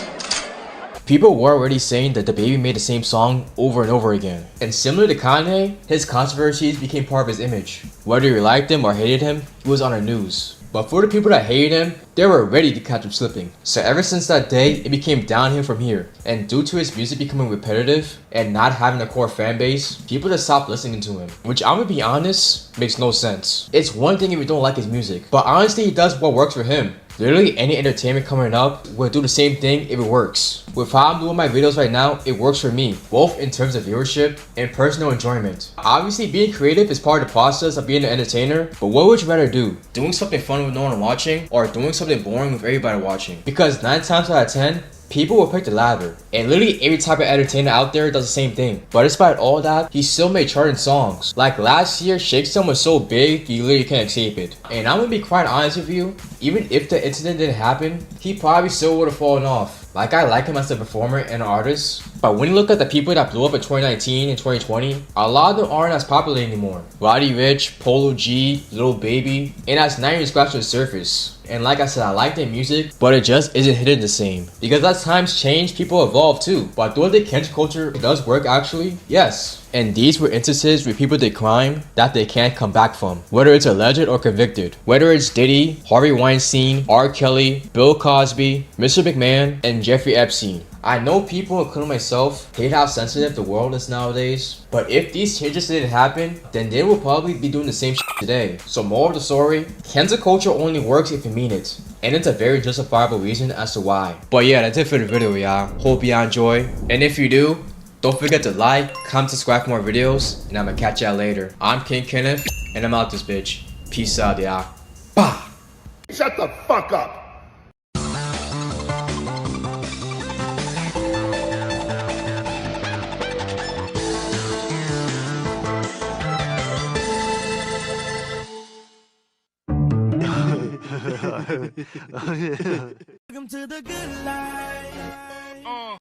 People were already saying that DaBaby made the same song over and over again. And similar to Kanye, his controversies became part of his image. Whether you liked him or hated him, he was on the news. But for the people that hated him, they were ready to catch him slipping. So ever since that day, it became downhill from here. And due to his music becoming repetitive and not having a core fan base, people just stopped listening to him. Which, I'm gonna be honest, makes no sense. It's one thing if you don't like his music, but honestly, he does what works for him. Literally any entertainment coming up will do the same thing if it works. With how I'm doing my videos right now, it works for me, both in terms of viewership and personal enjoyment. Obviously, being creative is part of the process of being an entertainer, but what would you rather do? Doing something fun with no one watching, or doing something boring with everybody watching? Because 9 times out of 10, people will pick the latter. And literally every type of entertainer out there does the same thing. But despite all that, he still made charting songs. Like last year, Shakedown was so big, you literally can't escape it. And I'm gonna be quite honest with you, even if the incident didn't happen, he probably still would have fallen off. Like, I like him as a performer and an artist, but when you look at the people that blew up in 2019 and 2020, a lot of them aren't as popular anymore. Roddy Ricch, Polo G, Lil Baby, and that's not even scratching the surface. And like I said, I like their music, but it just isn't hitting the same. Because as times change, people evolve too. But do I think cancel culture does work actually? Yes. And these were instances where people did crime that they can't come back from. Whether it's alleged or convicted. Whether it's Diddy, Harvey Weinstein, R. Kelly, Bill Cosby, Mr. McMahon, and Jeffrey Epstein. I know people, including myself, hate how sensitive the world is nowadays. But if these changes didn't happen, then they will probably be doing the same shit today. So moral of the story, cancel culture only works if you mean it. And it's a very justifiable reason as to why. But yeah, that's it for the video, y'all. Hope y'all enjoy. And if you do, don't forget to like, comment, subscribe for more videos, and I'm gonna catch y'all later. I'm imKingKenneth, and I'm out this bitch. Peace out, y'all. Bah!
Shut the fuck up.
Welcome to the good life.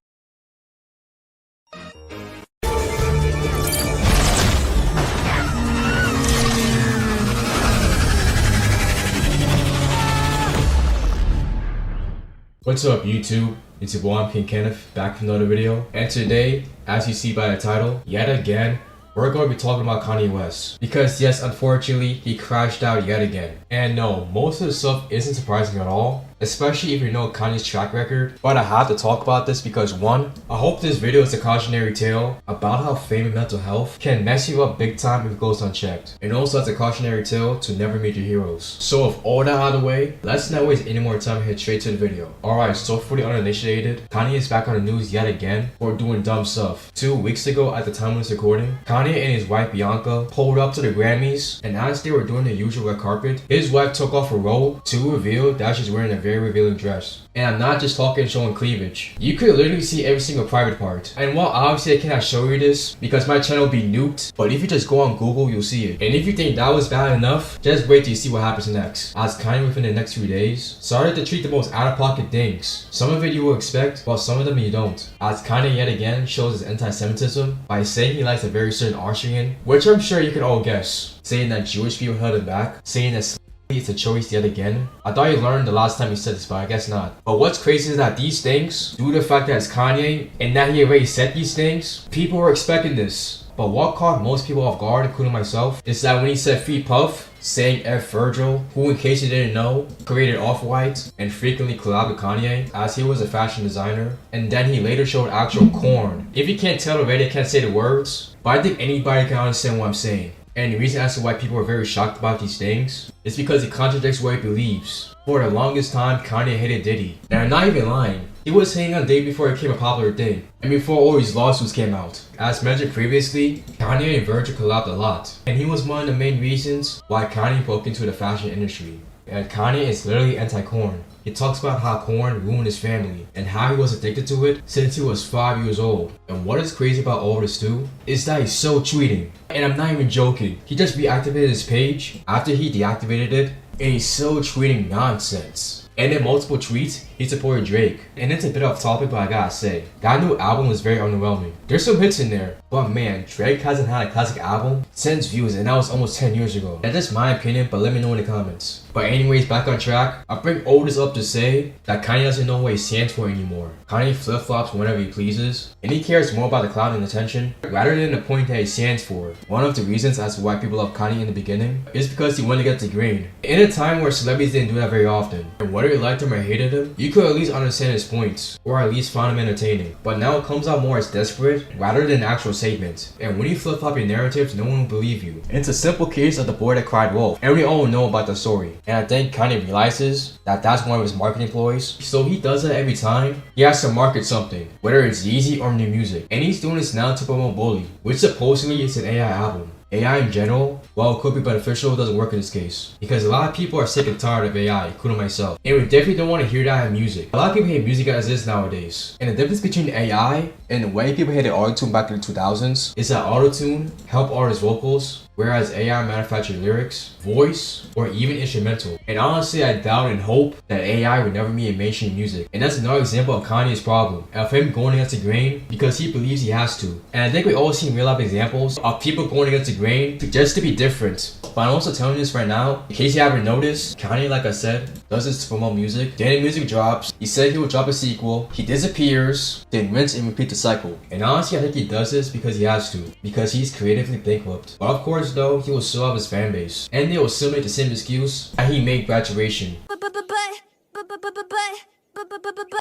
What's up YouTube? It's your boy imKingKenneth back with another video. And today, as you see by the title, yet again, we're going to be talking about Kanye West. Because yes, unfortunately, he crashed out yet again. And no, most of the stuff isn't surprising at all, especially if you know Kanye's track record. But I have to talk about this because one, I hope this video is a cautionary tale about how fame and mental health can mess you up big time if it goes unchecked. And also it's a cautionary tale to never meet your heroes. So with all that out of the way, let's not waste any more time and head straight to the video. Alright, so for the uninitiated, Kanye is back on the news yet again for doing dumb stuff. 2 weeks ago at the time of this recording, Kanye and his wife Bianca pulled up to the Grammys, and as they were doing the usual red carpet, his wife took off her robe to reveal that she's wearing a very revealing dress. And I'm not just talking showing cleavage. You could literally see every single private part. And while obviously I cannot show you this because my channel will be nuked, but if you just go on Google, you'll see it. And if you think that was bad enough, just wait till you see what happens next. As Kanye within the next few days started to treat the most out-of-pocket things. Some of it you will expect, while some of them you don't. As Kanye yet again shows his anti-Semitism by saying he likes a very certain Austrian, which I'm sure you can all guess. Saying that Jewish people held him back. Saying that it's a choice yet again. I thought you learned the last time he said this, but I guess not. But what's crazy is that these things, due to the fact that it's Kanye and that he already said these things, people were expecting this. But what caught most people off guard, including myself, is that when he said Free Puff, saying F Virgil, who in case you didn't know, created Off-White and frequently collabed with Kanye as he was a fashion designer. And then he later showed actual corn. If you can't tell already, I can't say the words, but I think anybody can understand what I'm saying. And the reason as to why people are very shocked about these things is because it contradicts what he believes. For the longest time, Kanye hated Diddy. And I'm not even lying. He was hating on Diddy before it became a popular thing, and before all these lawsuits came out. As mentioned previously, Kanye and Virgil collabed a lot, and he was one of the main reasons why Kanye broke into the fashion industry. And Kanye is literally anti-corn. He talks about how corn ruined his family and how he was addicted to it since he was 5 years old. And what is crazy about all this too is that he's still tweeting. And I'm not even joking. He just reactivated his page after he deactivated it, and he's still tweeting nonsense. And in multiple tweets, he supported Drake. And it's a bit off topic, but I gotta say, that new album was very underwhelming. There's some hits in there, but man, Drake hasn't had a classic album since Views, and that was almost 10 years ago. That's just my opinion, but let me know in the comments. But anyways, back on track, I bring all this up to say that Kanye doesn't know what he stands for anymore. Kanye flip-flops whenever he pleases, and he cares more about the clout and attention rather than the point that he stands for. One of the reasons as to why people love Kanye in the beginning is because he wanted to get the grain. In a time where celebrities didn't do that very often, and whether you liked him or hated him, you could at least understand his points, or at least found him entertaining. But now it comes out more as desperate rather than actual statements. And when you flip-flop your narratives, no one will believe you. And it's a simple case of the boy that cried wolf, and we all know about the story. And I think Kanye realizes that that's one of his marketing ploys. So he does it every time he has to market something, whether it's Yeezy or new music. And he's doing this now to promote Bully, which supposedly is an AI album. AI in general, while it could be beneficial, doesn't work in this case. Because a lot of people are sick and tired of AI, including myself. And we definitely don't want to hear that in music. A lot of people hate music as is nowadays. And the difference between AI and the way people hated autotune back in the 2000s is that autotune helped artists' vocals, whereas AI manufactured lyrics, voice, or even instrumental. And honestly, I doubt and hope that AI would never be in mainstream music. And that's another example of Kanye's problem, of him going against the grain because he believes he has to. And I think we all seen real life examples of people going against the grain just to be different. But I'm also telling you this right now, in case you haven't noticed, Kanye, like I said, does this to promote music. Then music drops, he said he will drop a sequel, he disappears, then rinse and repeat the cycle. And honestly, I think he does this because he has to, because he's creatively bankrupt. But of course though, he will still have his fan base, and they will still make the same excuse that he made graduation.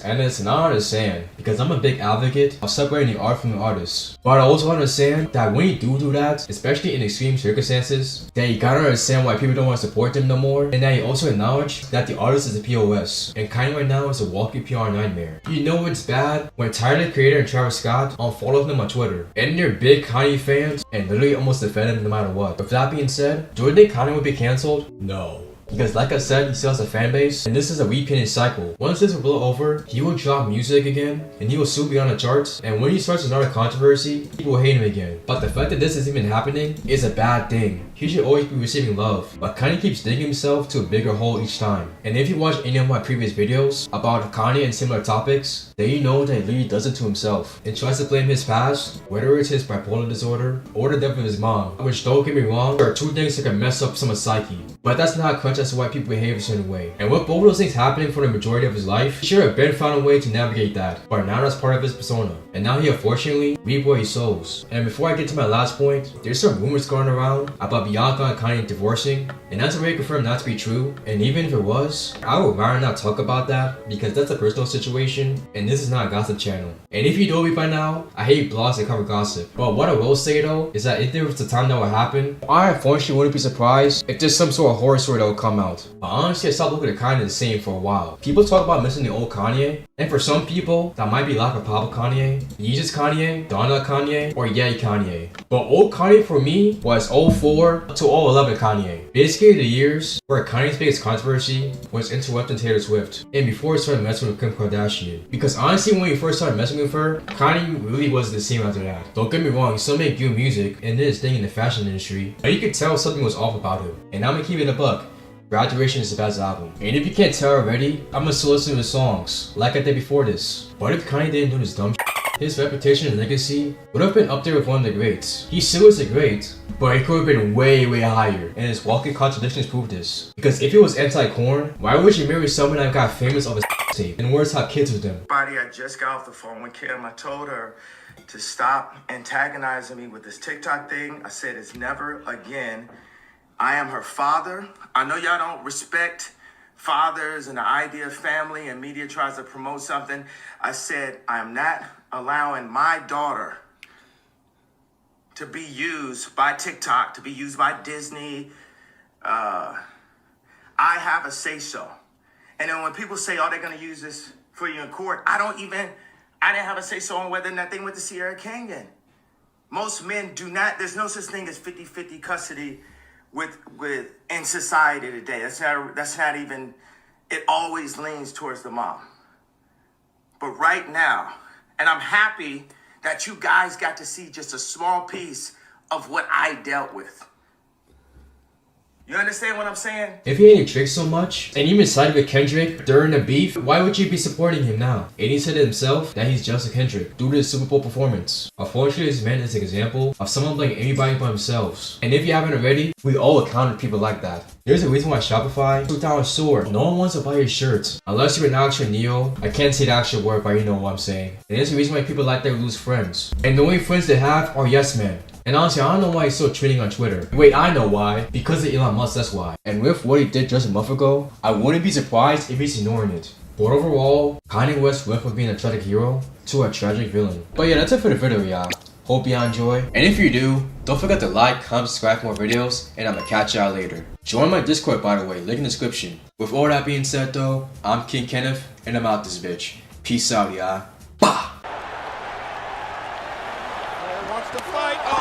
And listen, I understand, because I'm a big advocate of separating the art from the artist. But I also understand that when you do that, especially in extreme circumstances, that you gotta understand why people don't want to support them no more, and that you also acknowledge that the artist is a POS, and Kanye right now is a walking PR nightmare. You know it's bad when Tyler the Creator and Travis Scott unfollowed him on Twitter, and they're big Kanye fans and literally almost defend him no matter what. But with that being said, do you think Kanye would be cancelled? No. Because like I said, he still has a fan base, and this is a repeating cycle. Once this will blow over, he will drop music again, and he will soon be on the charts, and when he starts another controversy, people will hate him again. But the fact that this is even happening is a bad thing. He should always be receiving love, but Kanye keeps digging himself to a bigger hole each time. And if you watch any of my previous videos about Kanye and similar topics, then you know that he literally does it to himself, and tries to blame his past, whether it's his bipolar disorder, or the death of his mom. Which, don't get me wrong, there are two things that can mess up someone's psyche. But that's not a crutch as to why people behave a certain way. And with both of those things happening for the majority of his life, he should have been found a way to navigate that. But now that's part of his persona. And now he unfortunately reap what he sows. And before I get to my last point, there's some rumors going around about Bianca and Kanye divorcing, and that's already confirmed not to be true. And even if it was, I would rather not talk about that because that's a personal situation, and this is not a gossip channel. And if you know me by now, I hate blogs that cover gossip. But what I will say though, is that if there was a time that would happen, I unfortunately wouldn't be surprised if there's some sort of horror story that would come out. But honestly, I stopped looking at Kanye the same for a while. People talk about missing the old Kanye, and for some people, that might be like a Papa Kanye, Yeezus Kanye, Donna Kanye, or Yay Kanye. But old Kanye for me was 04 to 011 Kanye. Basically the years where Kanye's biggest controversy was interrupting Taylor Swift, and before he started messing with Kim Kardashian. Because honestly, when he first started messing with her, Kanye really wasn't the same after that. Don't get me wrong, he still made good music and did his thing in the fashion industry, but you could tell something was off about him. And I'm gonna keep it a buck. Graduation is the best album. And if you can't tell already, I'm gonna still listen to his songs, like I did before this. But if Kanye didn't do this dumb shit, his reputation and legacy would have been up there with one of the greats. He still is a great, but it could have been way higher, and his walking contradictions prove this. Because if he was anti-corn, why would you marry someone that got famous of his tape and worse have kids with them?
Buddy, I just got off the phone with Kim. I told her to stop antagonizing me with this TikTok thing. I said it's never again. I am her father. I know y'all don't respect fathers and the idea of family, and media tries to promote something. I said I am not allowing my daughter to be used by TikTok, to be used by Disney. I have a say-so. And then when people say, oh, they're going to use this for you in court, I didn't have a say-so on whether or not they went to Sierra Canyon. Most men do not, there's no such thing as 50-50 custody with in society today. That's not even, it always leans towards the mom. But right now, and I'm happy that you guys got to see just a small piece of what I dealt with. You understand what I'm saying?
If he hated Drake so much, and even sided with Kendrick during the beef, why would you be supporting him now? And he said it himself that he's just a Kendrick due to his Super Bowl performance. Unfortunately, this man is an example of someone blaming everybody but themselves. And if you haven't already, we all encounter people like that. There's a reason why Shopify took down a store. No one wants to buy your shirts. Unless you're an actual Neo. I can't say the actual word, but you know what I'm saying. And there's a reason why people like that lose friends. And the only friends they have are yes men. And honestly, I don't know why he's still trending on Twitter. Wait, I know why. Because of Elon Musk, that's why. And with what he did just a month ago, I wouldn't be surprised if he's ignoring it. But overall, Kanye West went from being a tragic hero to a tragic villain. But yeah, that's it for the video, y'all. Hope y'all enjoy. And if you do, don't forget to like, comment, subscribe for more videos, and I'ma catch y'all later. Join my Discord, by the way, link in the description. With all that being said though, I'm King Kenneth, and I'm out this bitch. Peace out, y'all. Bah!
Wants to fight.